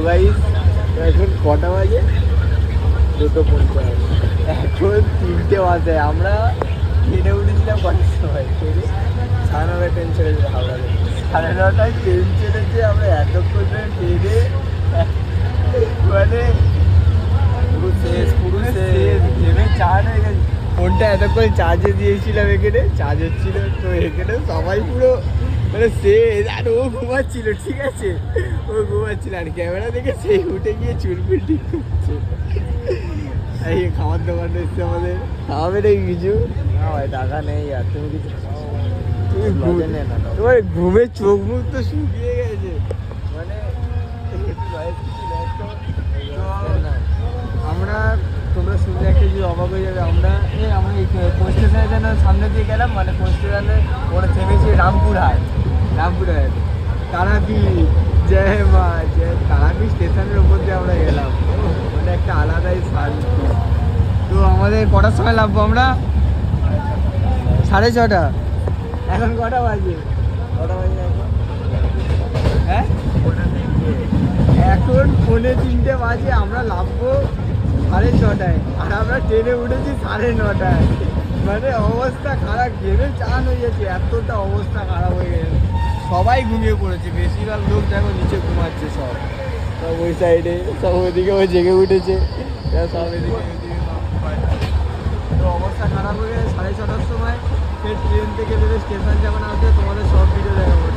Guys এখন কটা বাজে? 2:50। এখন 3টে বাজে। আমরা ট্রেনে উঠেছিলাম কটার সময়? ট্রেনে 9:30 ট্রেন ছেড়েছিল হাওড়া থেকে। 9:30টায় ট্রেন ছেড়েছে। আমরা এতক্ষণ ধরে ট্রেনে মানে পুরো শেষ ট্রেনে চার্জ হয়ে গেছে। ফোনটা এতক্ষণ চার্জে দিয়েছিলাম, এখানে চার্জ হচ্ছিল তো এখানে সবাই পুরো মানে শেষ। আর ও ঘুমাচ্ছিল, ঠিক আছে, ও ঘুমাচ্ছিল আর ক্যামেরা দেখে সেই উঠে গিয়ে চুলফুল ঠিক করছে। এই খাবার দোকান এসছে আমাদের, খাওয়াবে নাকি কিছু? না ভাই টাকা নেই। আর তুমি কিছু তোমার ঘুমে চোখ মুখ তো শুকিয়ে গেছে মানে। আমরা তোমরা শুনলে একটা যে অবাক হয়ে যাবে। আমরা এই কোন স্টেশনে যেন সামনে দিয়ে গেলাম, মানে কোন স্টেশনে ওরা থেমেছি রামপুরহাট। তারাপীঠ, জয় মা জয়। তারাপীঠ স্টেশনের উপর দিয়ে আমরা গেলাম, মানে একটা আলাদাই শান্তি। তো আমাদের কটার সময় লাগবো আমরা? 6:30। এখন কটা বাজে? এখন? হ্যাঁ এখন 3:45 বাজে। আমরা নামবো 6:30টায় আর আমরা ট্রেনে উঠেছি 9:30টায়। মানে অবস্থা খারাপ, ঘেমে চান হয়ে যাচ্ছে, এতটা অবস্থা খারাপ হয়ে গেছে। সবাই ঘুমিয়ে পড়েছে, বেশিরভাগ লোক দেখো নিচে ঘুমাচ্ছে। সব ওই সাইডে, সব ওইদিকে ও জেগে উঠেছে, সব এদিকে তো অবস্থা খারাপ হয়ে গেছে। 6:30টার সময় ফের ট্রেন থেকে বেরোয় স্টেশন যখন আসবে তোমাদের সব ভিডিও দেখাবো।